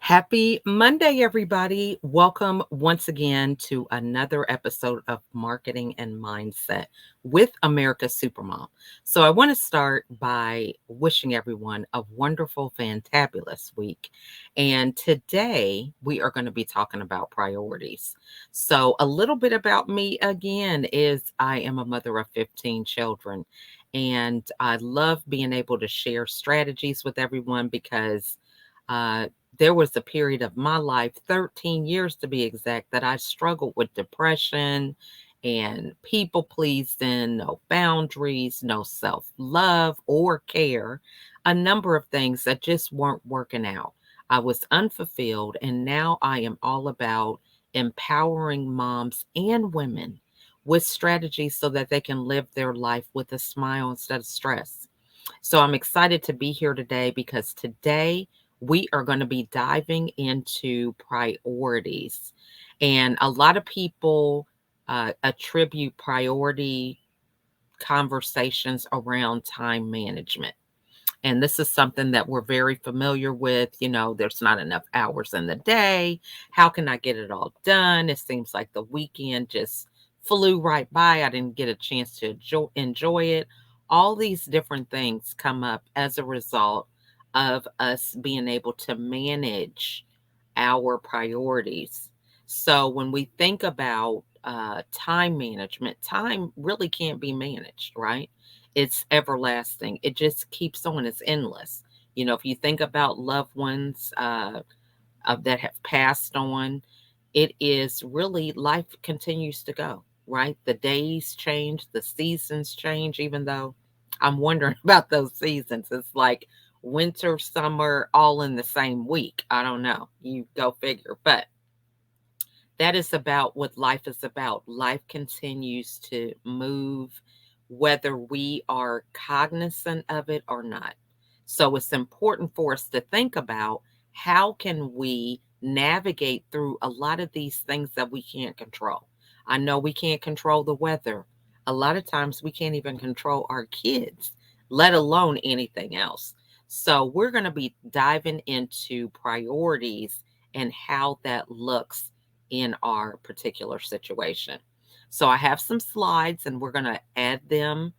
Happy Monday, everybody. Welcome once again to another episode of Marketing and Mindset with America's Supermom. So, I want to start by wishing everyone a wonderful, fantabulous week. And today we are going to be talking about priorities. So, a little bit about me again is I am a mother of 15 children, and I love being able to share strategies with everyone because. There was a period of my life, 13 years to be exact, that I struggled with depression and people pleasing, no boundaries, no self love or care, a number of things that just weren't working out. I was unfulfilled, and now I am all about empowering moms and women with strategies so that they can live their life with a smile instead of stress. So I'm excited to be here today because today we are going to be diving into priorities. And a lot of people attribute priority conversations around time management. And this is something that we're very familiar with. There's not enough hours in the day. How can I get it all done? It seems like the weekend just flew right by. I didn't get a chance to enjoy it. All these different things come up as a result of us being able to manage our priorities. So when we think about time management, time really can't be managed, right? It's everlasting. It just keeps on. It's endless. If you think about loved ones that have passed on, it is really life continues to go, right? The days change, the seasons change, even though I'm wondering about those seasons. It's like winter, summer, all in the same week. I don't know. You go figure. But that is about what life is about. Life continues to move, whether we are cognizant of it or not. So it's important for us to think about how can we navigate through a lot of these things that we can't control. I know we can't control the weather. A lot of times we can't even control our kids, let alone anything else. So we're going to be diving into priorities and how that looks in our particular situation. So I have some slides and we're going to add them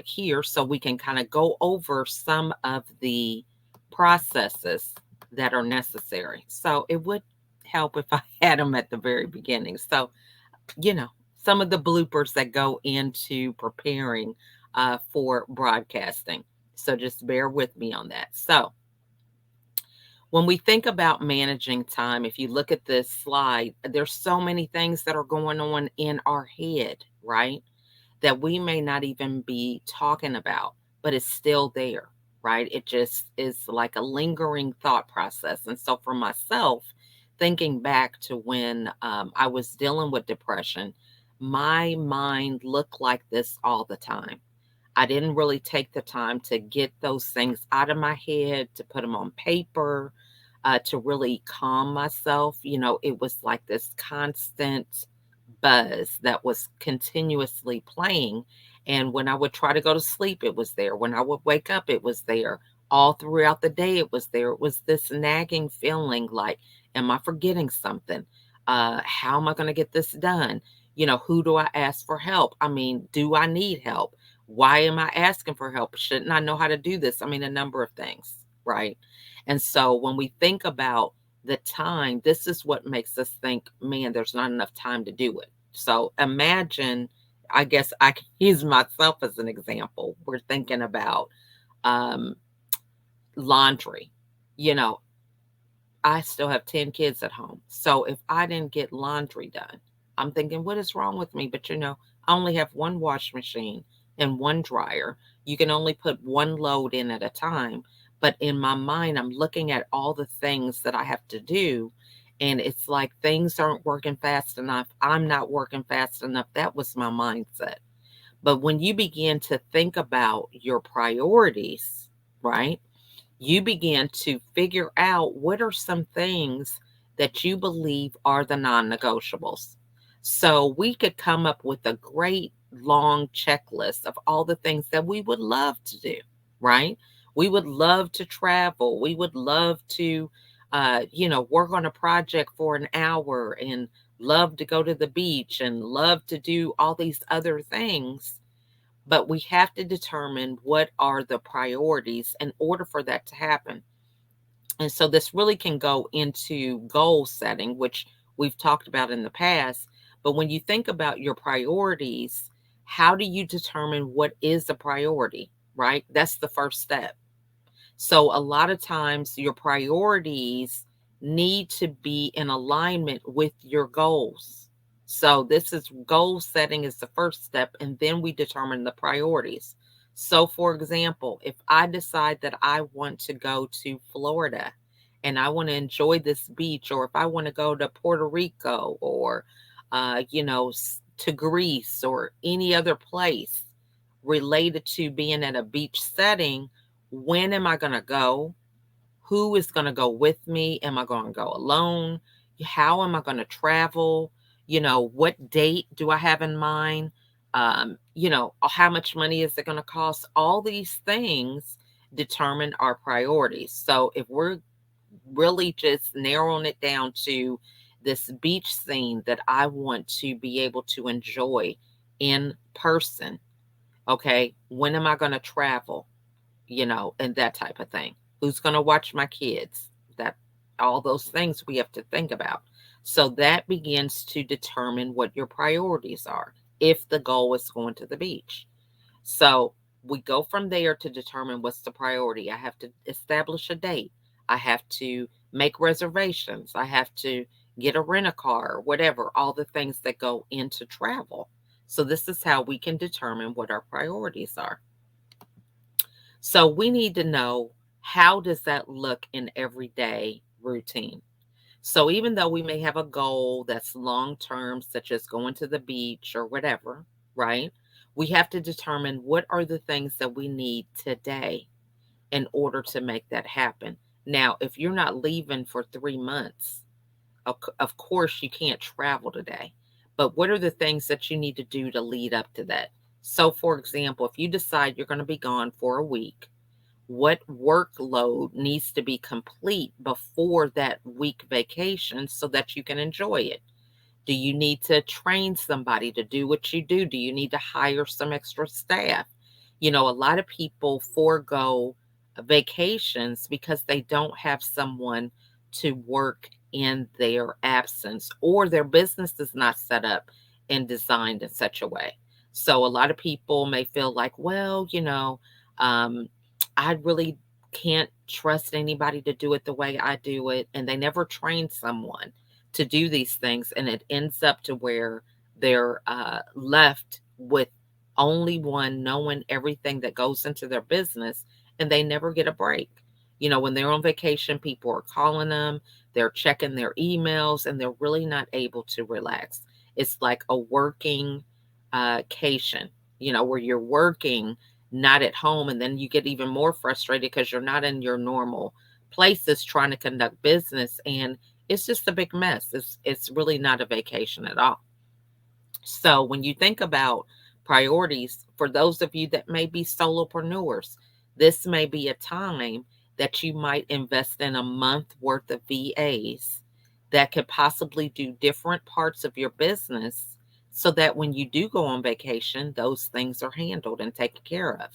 here so we can kind of go over some of the processes that are necessary. So it would help if I had them at the very beginning. So, some of the bloopers that go into preparing for broadcasting. So just bear with me on that. So, when we think about managing time, if you look at this slide, there's so many things that are going on in our head, right? That we may not even be talking about, but it's still there, right? It just is like a lingering thought process. And so for myself, thinking back to when I was dealing with depression, my mind looked like this all the time. I didn't really take the time to get those things out of my head, to put them on paper, to really calm myself. It was like this constant buzz that was continuously playing. And when I would try to go to sleep, it was there. When I would wake up, it was there. All throughout the day, it was there. It was this nagging feeling like, am I forgetting something? How am I going to get this done? Who do I ask for help? I mean, do I need help? Why am I asking for help? Shouldn't I know how to do this? I mean, a number of things, right? And so when we think about the time, this is what makes us think, man, there's not enough time to do it. So imagine, I guess I can use myself as an example. We're thinking about um, laundry. You know, I still have 10 kids at home. So if I didn't get laundry done, I'm thinking, what is wrong with me? But I only have one wash machine and one dryer. You can only put one load in at a time. But in my mind, I'm looking at all the things that I have to do. And it's like things aren't working fast enough. I'm not working fast enough. That was my mindset. But when you begin to think about your priorities, right? You begin to figure out what are some things that you believe are the non negotiables. So we could come up with a great long checklist of all the things that we would love to do, right? We would love to travel. We would love to work on a project for an hour and love to go to the beach and love to do all these other things. But we have to determine what are the priorities in order for that to happen. And so this really can go into goal setting, which we've talked about in the past. But when you think about your priorities, how do you determine what is a priority, right? That's the first step. So a lot of times your priorities need to be in alignment with your goals. So this is goal setting is the first step, and then we determine the priorities. So for example, if I decide that I want to go to Florida and I want to enjoy this beach, or if I want to go to Puerto Rico or to Greece or any other place related to being at a beach setting, when am I going to go? Who is going to go with me? Am I going to go alone? How am I going to travel? What date do I have in mind? How much money is it going to cost? All these things determine our priorities. So if we're really just narrowing it down to this beach scene that I want to be able to enjoy in person, okay, when am I going to travel? And that type of thing. Who's going to watch my kids? That all those things we have to think about. So that begins to determine what your priorities are if the goal is going to the beach. So we go from there to determine what's the priority. I have to establish a date. I have to make reservations. I have to get a rent a car or whatever, all the things that go into travel. So this is how we can determine what our priorities are. So we need to know, how does that look in everyday routine? So even though we may have a goal that's long term, such as going to the beach or whatever, right? We have to determine what are the things that we need today in order to make that happen. Now, if you're not leaving for 3 months, of course you can't travel today. But what are the things that you need to do to lead up to that? So, for example, if you decide you're going to be gone for a week, what workload needs to be complete before that week vacation so that you can enjoy it? Do you need to train somebody to do what you do? Do you need to hire some extra staff? A lot of people forego vacations because they don't have someone to work in their absence, or their business is not set up and designed in such a way. So a lot of people may feel like, well, um, I really can't trust anybody to do it the way I do it. And they never train someone to do these things. And it ends up to where they're left with only one knowing everything that goes into their business, and they never get a break. When they're on vacation, people are calling them, they're checking their emails, and they're really not able to relax. It's like a working cation, where you're working, not at home, and then you get even more frustrated because you're not in your normal places trying to conduct business, and it's just a big mess. It's really not a vacation at all. So when you think about priorities, for those of you that may be solopreneurs, this may be a time that you might invest in a month worth of VAs that could possibly do different parts of your business, so that when you do go on vacation, those things are handled and taken care of.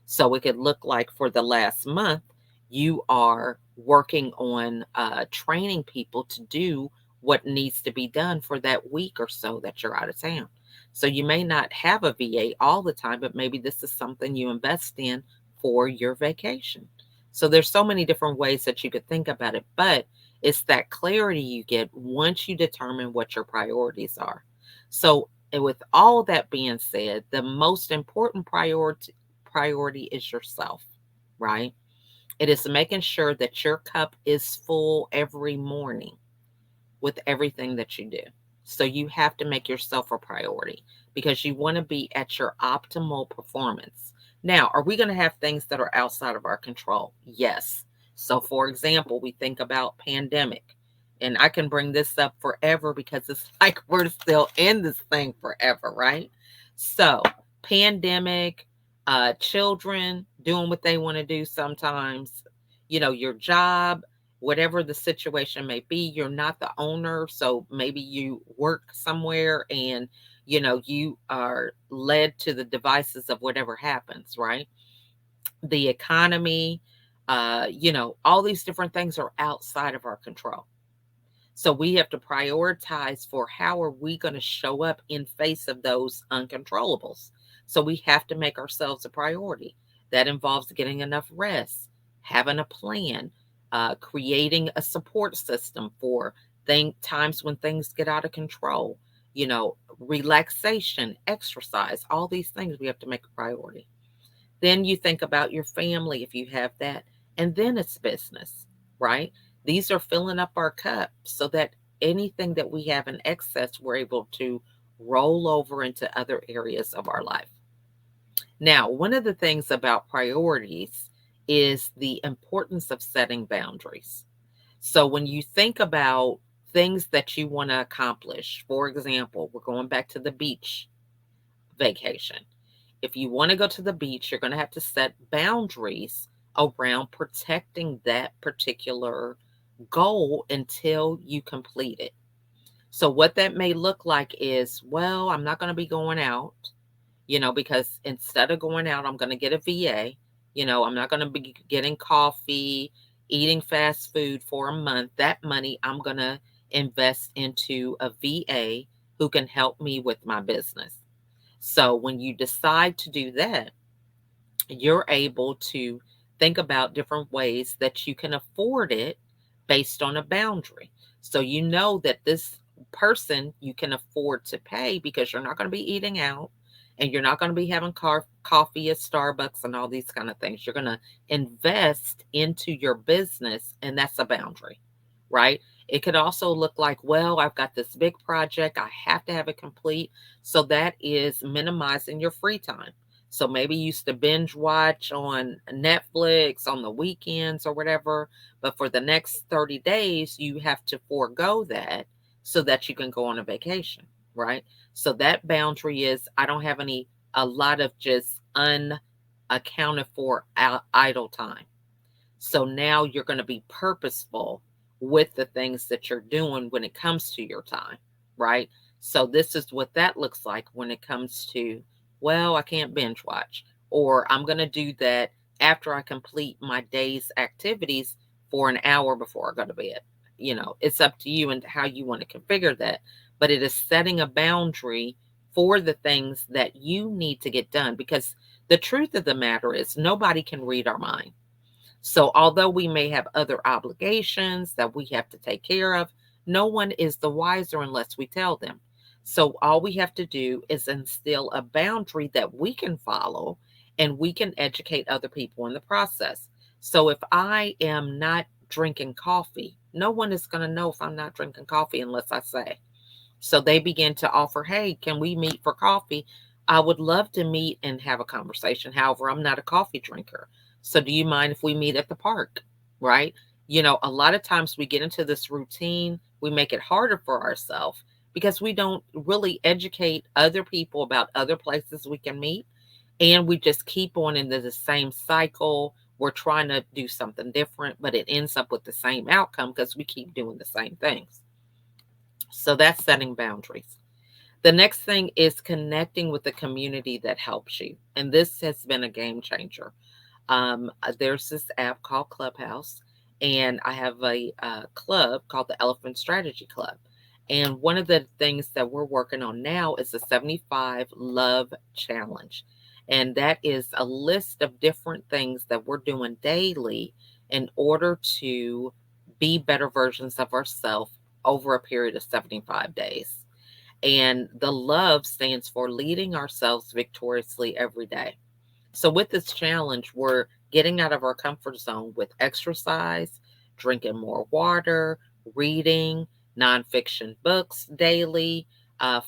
So it could look like for the last month, you are working on training people to do what needs to be done for that week or so that you're out of town. So you may not have a VA all the time, but maybe this is something you invest in for your vacation. So there's so many different ways that you could think about it, but it's that clarity you get once you determine what your priorities are. So, and with all that being said, the most important priority is yourself, right? It is making sure that your cup is full every morning with everything that you do. So you have to make yourself a priority because you want to be at your optimal performance. Now, are we going to have things that are outside of our control? Yes. So for example, we think about pandemic. And I can bring this up forever because it's like we're still in this thing forever, right? So, pandemic, children doing what they want to do sometimes, your job, whatever the situation may be, you're not the owner. So maybe you work somewhere and, you are led to the devices of whatever happens, right? The economy, all these different things are outside of our control. So we have to prioritize for how are we going to show up in face of those uncontrollables. So we have to make ourselves a priority. That involves getting enough rest, having a plan, creating a support system for times when things get out of control. Relaxation, exercise, all these things we have to make a priority. Then you think about your family if you have that. And then it's business, right? These are filling up our cup so that anything that we have in excess, we're able to roll over into other areas of our life. Now, one of the things about priorities is the importance of setting boundaries. So when you think about things that you want to accomplish, for example, we're going back to the beach vacation. If you want to go to the beach, you're going to have to set boundaries around protecting that particular goal until you complete it. So, what that may look like is, well, I'm not going to be going out, because instead of going out, I'm going to get a VA. I'm not going to be getting coffee, eating fast food for a month. That money I'm going to invest into a VA who can help me with my business. So when you decide to do that, you're able to think about different ways that you can afford it based on a boundary. So you know that this person you can afford to pay because you're not going to be eating out and you're not going to be having coffee at Starbucks and all these kind of things. You're going to invest into your business, and that's a boundary, right? It could also look like, well, I've got this big project. I have to have it complete. So that is minimizing your free time. So maybe you used to binge watch on Netflix on the weekends or whatever, but for the next 30 days, you have to forego that so that you can go on a vacation, right? So that boundary is I don't have a lot of just unaccounted for idle time. So now you're going to be purposeful with the things that you're doing when it comes to your time, right? So this is what that looks like when it comes to, well, I can't binge watch, or I'm going to do that after I complete my day's activities for an hour before I go to bed. It's up to you and how you want to configure that, but it is setting a boundary for the things that you need to get done, because the truth of the matter is nobody can read our mind. So, although we may have other obligations that we have to take care of, no one is the wiser unless we tell them. So, all we have to do is instill a boundary that we can follow and we can educate other people in the process. So, if I am not drinking coffee, no one is going to know if I'm not drinking coffee unless I say. So they begin to offer, hey, can we meet for coffee? I would love to meet and have a conversation. However, I'm not a coffee drinker. So do you mind if we meet at the park? Right? A lot of times we get into this routine, we make it harder for ourselves because we don't really educate other people about other places we can meet. And we just keep on into the same cycle. We're trying to do something different, but it ends up with the same outcome because we keep doing the same things. So that's setting boundaries. The next thing is connecting with the community that helps you. And this has been a game changer. There's this app called Clubhouse, and I have a club called the Elephant Strategy Club. And one of the things that we're working on now is the 75 Love Challenge. And that is a list of different things that we're doing daily in order to be better versions of ourselves over a period of 75 days. And the love stands for leading ourselves victoriously every day. So, with this challenge, we're getting out of our comfort zone with exercise, drinking more water, reading nonfiction books daily,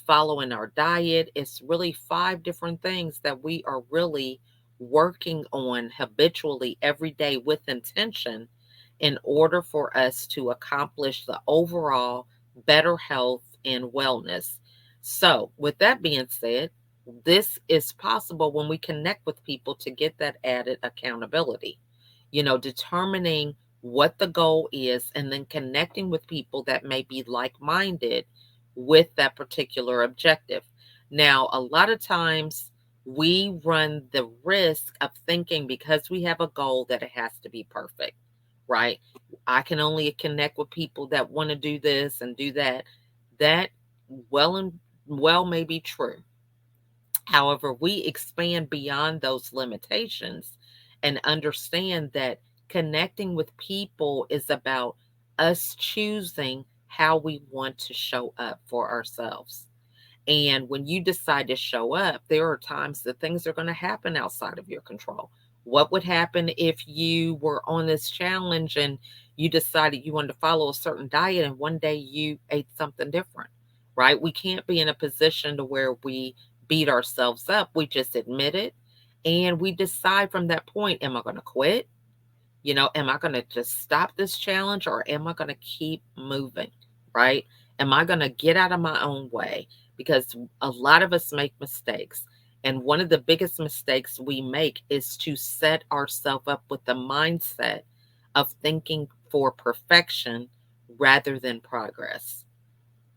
following our diet. It's really 5 different things that we are really working on habitually every day with intention in order for us to accomplish the overall better health and wellness. So, with that being said, this is possible when we connect with people to get that added accountability. Determining what the goal is, and then connecting with people that may be like minded with that particular objective. Now, a lot of times we run the risk of thinking because we have a goal that it has to be perfect, right? I can only connect with people that want to do this and do that. That well and well may be true. However, we expand beyond those limitations and understand that connecting with people is about us choosing how we want to show up for ourselves. And when you decide to show up, there are times that things are going to happen outside of your control. What would happen if you were on this challenge and you decided you wanted to follow a certain diet and one day you ate something different, right? We can't be in a position to where we beat ourselves up. We just admit it and we decide from that point, am I going to quit? Am I going to just stop this challenge or am I going to keep moving? Right? Am I going to get out of my own way? Because a lot of us make mistakes. And one of the biggest mistakes we make is to set ourselves up with the mindset of thinking for perfection rather than progress.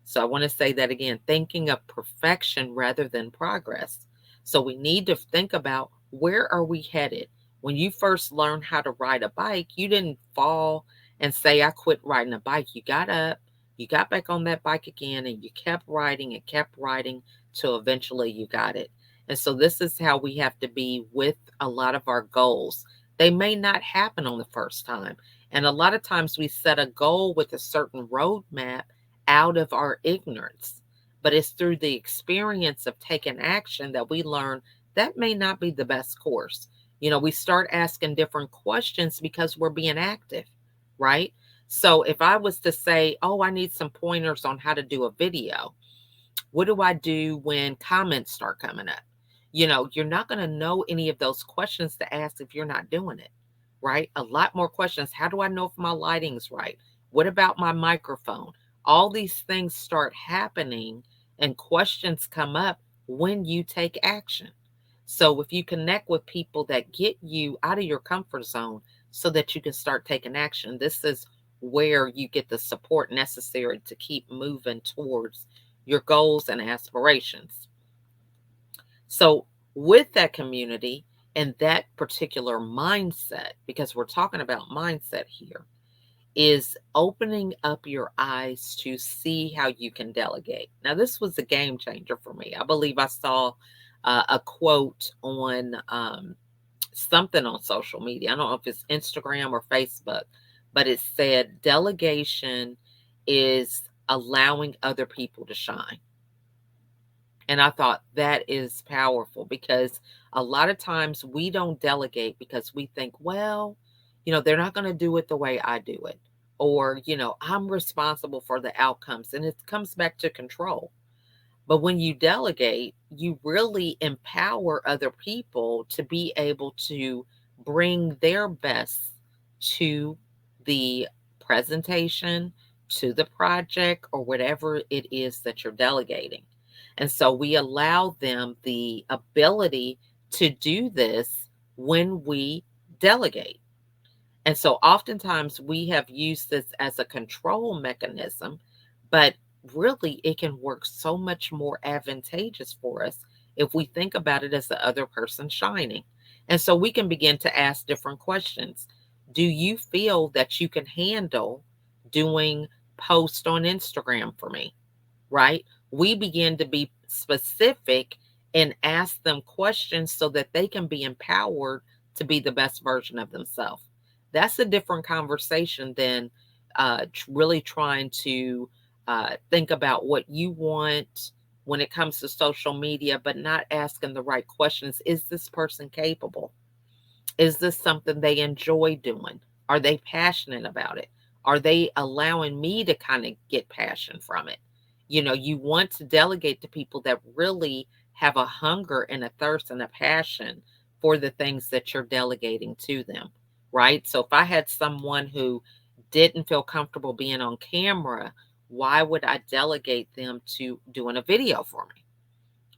So I want to say that again, thinking of perfection rather than progress. So we need to think about, where are we headed? When you first learned how to ride a bike, you didn't fall and say, I quit riding a bike. You got up, you got back on that bike again, and you kept riding and kept riding till eventually you got it. And so this is how we have to be with a lot of our goals. They may not happen on the first time. And a lot of times we set a goal with a certain roadmap out of our ignorance. But it's through the experience of taking action that we learn that may not be the best course. We start asking different questions because we're being active, right? So if I was to say, oh, I need some pointers on how to do a video, what do I do when comments start coming up? You're not going to know any of those questions to ask if you're not doing it, right? A lot more questions. How do I know if my lighting's right? What about my microphone? All these things start happening and questions come up when you take action. So if you connect with people that get you out of your comfort zone so that you can start taking action, this is where you get the support necessary to keep moving towards your goals and aspirations. So, with that community and that particular mindset, because we're talking about mindset here, is opening up your eyes to see how you can delegate. Now, this was a game changer for me. I believe I saw a quote on something on social media. I don't know if it's Instagram or Facebook, but it said delegation is allowing other people to shine. And I thought that is powerful because a lot of times we don't delegate because we think, well, they're not going to do it the way I do it. Or, I'm responsible for the outcomes. And it comes back to control. But when you delegate, you really empower other people to be able to bring their best to the presentation, to the project, or whatever it is that you're delegating. And so we allow them the ability to do this when we delegate. And so oftentimes we have used this as a control mechanism, but really it can work so much more advantageous for us if we think about it as the other person shining. And so we can begin to ask different questions. Do you feel that you can handle doing posts on Instagram for me? Right? We begin to be specific and ask them questions so that they can be empowered to be the best version of themselves. That's a different conversation than really trying to think about what you want when it comes to social media, but not asking the right questions. Is this person capable? Is this something they enjoy doing? Are they passionate about it? Are they allowing me to kind of get passion from it? You want to delegate to people that really have a hunger and a thirst and a passion for the things that you're delegating to them, right? So if I had someone who didn't feel comfortable being on camera, why would I delegate them to doing a video for me?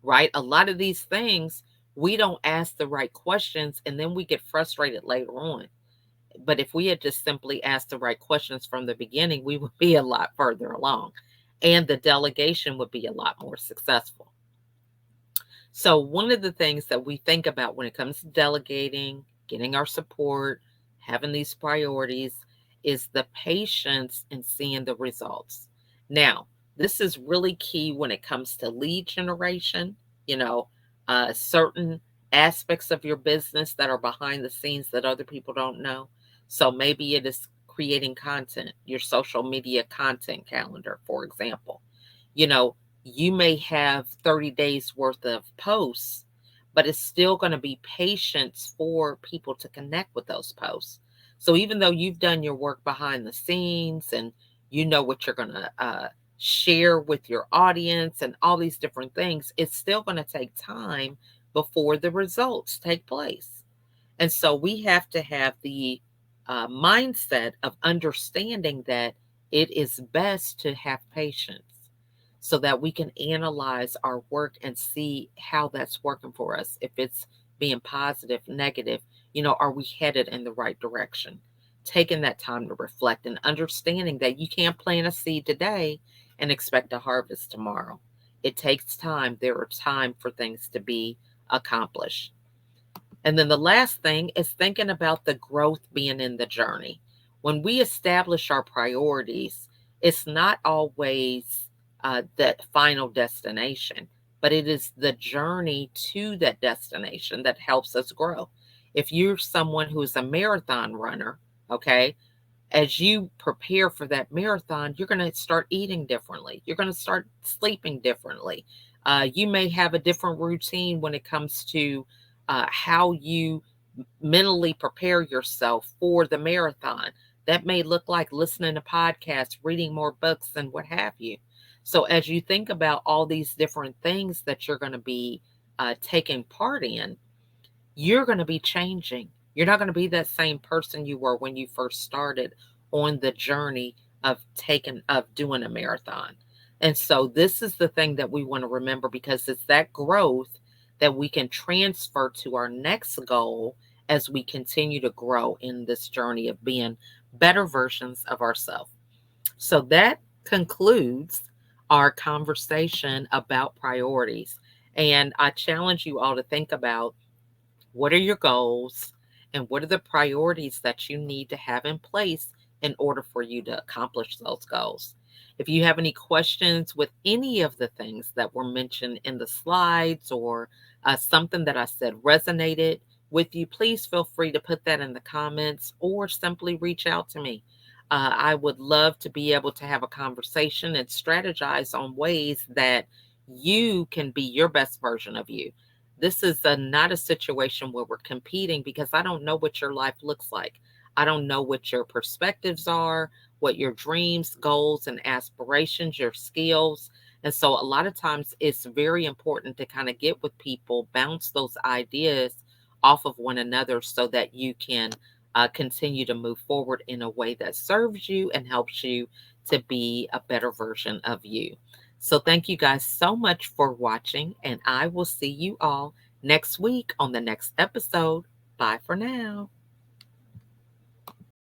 Right? A lot of these things, we don't ask the right questions and then we get frustrated later on But if we had just simply asked the right questions from the beginning, we would be a lot further along and the delegation would be a lot more successful. So, one of the things that we think about when it comes to delegating, getting our support, having these priorities is the patience and seeing the results. Now, this is really key when it comes to lead generation, you know, certain aspects of your business that are behind the scenes that other people don't know. So, maybe it is creating content, your social media content calendar, for example. You know, you may have 30 days worth of posts, but it's still going to be patience for people to connect with those posts. So even though you've done your work behind the scenes and you know what you're going to share with your audience and all these different things, it's still going to take time before the results take place. And so we have to have the mindset of understanding that it is best to have patience so that we can analyze our work and see how that's working for us. If it's being positive, negative, are we headed in the right direction? Taking that time to reflect and understanding that you can't plant a seed today and expect a harvest tomorrow. It takes time. There are time for things to be accomplished. And then the last thing is thinking about the growth being in the journey. When we establish our priorities, it's not always the final destination, but it is the journey to that destination that helps us grow. If you're someone who is a marathon runner, okay, as you prepare for that marathon, you're going to start eating differently. You're going to start sleeping differently. You may have a different routine when it comes to how you mentally prepare yourself for the marathon. That may look like listening to podcasts, reading more books, and what have you. So, as you think about all these different things that you're going to be taking part in, you're going to be changing. You're not going to be that same person you were when you first started on the journey of doing a marathon. And so this is the thing that we want to remember because it's that growth that we can transfer to our next goal as we continue to grow in this journey of being better versions of ourselves. So that concludes our conversation about priorities. And I challenge you all to think about what are your goals? And what are the priorities that you need to have in place in order for you to accomplish those goals? If you have any questions with any of the things that were mentioned in the slides or something that I said resonated with you, please feel free to put that in the comments or simply reach out to me. I would love to be able to have a conversation and strategize on ways that you can be your best version of you. This is not a situation where we're competing because I don't know what your life looks like. I don't know what your perspectives are, what your dreams, goals, and aspirations, your skills. And so a lot of times it's very important to kind of get with people, bounce those ideas off of one another so that you can continue to move forward in a way that serves you and helps you to be a better version of you. So, thank you guys so much for watching, and I will see you all next week on the next episode. Bye for now.